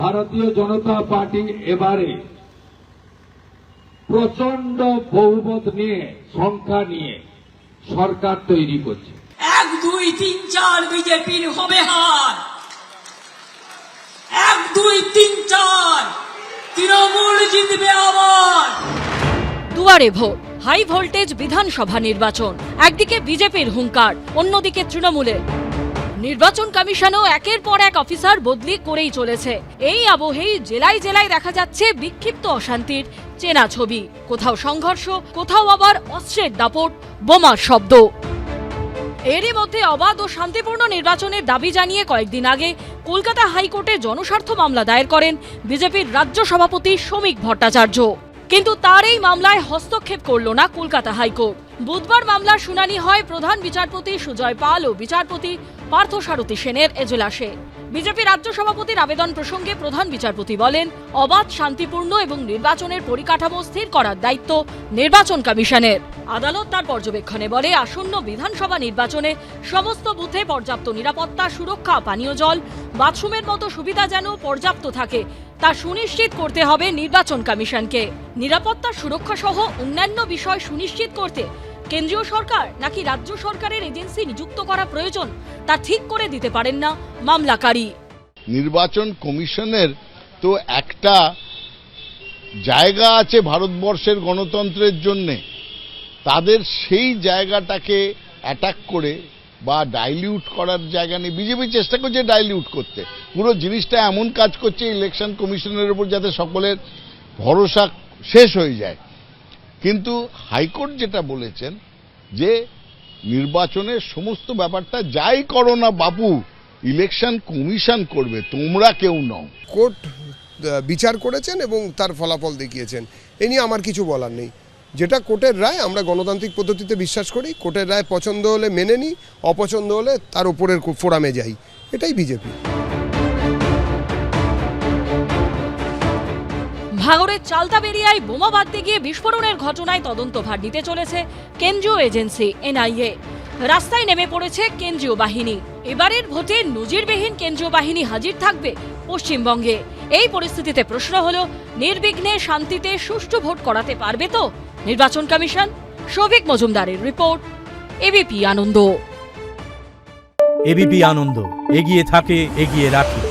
ভারতীয় জনতা পার্টি এবারে প্রচন্ড বহুমত নিয়ে, সংখ্যা নিয়ে সরকার তৈরি করছে। 1, 2, 3, 4 বিজেপির হবে হার। 1, 2, 3, 4 তৃণমূল জিতবে আবার। দুয়ারে ভোট, হাই ভোল্টেজ বিধানসভা নির্বাচন। একদিকে বিজেপির হুঙ্কার, অন্যদিকে তৃণমূলের। নির্বাচন কমিশনও একের পর এক অফিসার বদলি করেই চলেছে। এই আবহেই জেলায় জেলায় দেখা যাচ্ছে বিক্ষিপ্ত অশান্তির চেনা ছবি। কোথাও সংঘর্ষ, কোথাও আবার অস্ত্রের দাপট, বোমার শব্দ। এরই মধ্যে অবাধ ও শান্তিপূর্ণ নির্বাচনের দাবি জানিয়ে কয়েকদিন আগে কলকাতা হাইকোর্টে জনস্বার্থ মামলা দায়ের করেন বিজেপির রাজ্য সভাপতি শ্রমিক ভট্টাচার্য। কিন্তু তার এই মামলায় হস্তক্ষেপ করল না কলকাতা হাইকোর্ট। বুধবার মামলার শুনানি হয় প্রধান বিচারপতি সুজয় পাল ও বিচারপতি পার্থসারথী সেনের এজলাসে। বিজেপি রাজ্য সভাপতির আবেদন প্রসঙ্গে প্রধান বিচারপতি বলেন, অবাধ, শান্তিপূর্ণ এবং নির্বাচনের পরিকাঠামো স্থির করার দায়িত্ব নির্বাচন কমিশনের। আদালত তার পর্যবেক্ষণে বলে, আসন্ন বিধানসভা নির্বাচনে সমস্ত বুথে পর্যাপ্ত নিরাপত্তা, সুরক্ষা, পানীয় জল, বাথরুমের মতো সুবিধা যেন পর্যাপ্ত থাকে তা সুনিশ্চিত করতে হবে নির্বাচন কমিশনকে। নিরাপত্তা, সুরক্ষা সহ অন্যান্য বিষয় সুনিশ্চিত করতে কেন্দ্রীয় সরকার নাকি রাজ্য সরকারের এজেন্সি নিযুক্ত করা প্রয়োজন তা ঠিক করে দিতে পারেন না মামলাকারী। নির্বাচন কমিশনের তো একটা জায়গা আছে ভারতবর্ষের গণতন্ত্রের জন্যে, তাদের সেই জায়গাটাকে অ্যাটাক করে বা ডাইলিউট করার জায়গা নেই। বিজেপি চেষ্টা করছে ডাইলিউট করতে, পুরো জিনিসটা এমন কাজ করছে ইলেকশন কমিশনের উপর যাতে সকলের ভরসা শেষ হয়ে যায়। কিন্তু হাইকোর্ট যেটা বলেছেন যে নির্বাচনের সমস্ত ব্যাপারটা যাই করো না বাবু, ইলেকশন কমিশন করবে, তোমরা কেউ নও। কোর্ট বিচার করেছেন এবং তার ফলাফল দেখিয়েছেন, এ নিয়ে আমার কিছু বলার নেই। যেটা কোর্টের রায়, আমরা গণতান্ত্রিক পদ্ধতিতে বিশ্বাস করি। কোর্টের রায় পছন্দ হলে মেনে নিই, অপছন্দ হলে তার উপরের ফোরামে যাই। এটাই বিজেপি। ভাঙড়ের চালতাবেরিয়ায় বোমা বাঁধতে গিয়ে বিস্ফোরণের ঘটনায় তদন্তভার নিতে চলেছে কেন্দ্রীয় এজেন্সি এনআইএ। রাস্তায় নেমে পড়েছে কেন্দ্রীয় বাহিনী। এবারের ভোটে নজিরবিহীন কেন্দ্রীয় বাহিনী হাজির থাকবে পশ্চিমবঙ্গে। এই পরিস্থিতিতে প্রশ্ন হলো, নির্বিঘ্নে শান্তিতে সুষ্ঠু ভোট করাতে পারবে তো নির্বাচন কমিশন? সৌভিক মজুমদারের রিপোর্ট, এবিপি আনন্দ। এবিপি আনন্দ, এগিয়ে থাকে, এগিয়ে রাখে।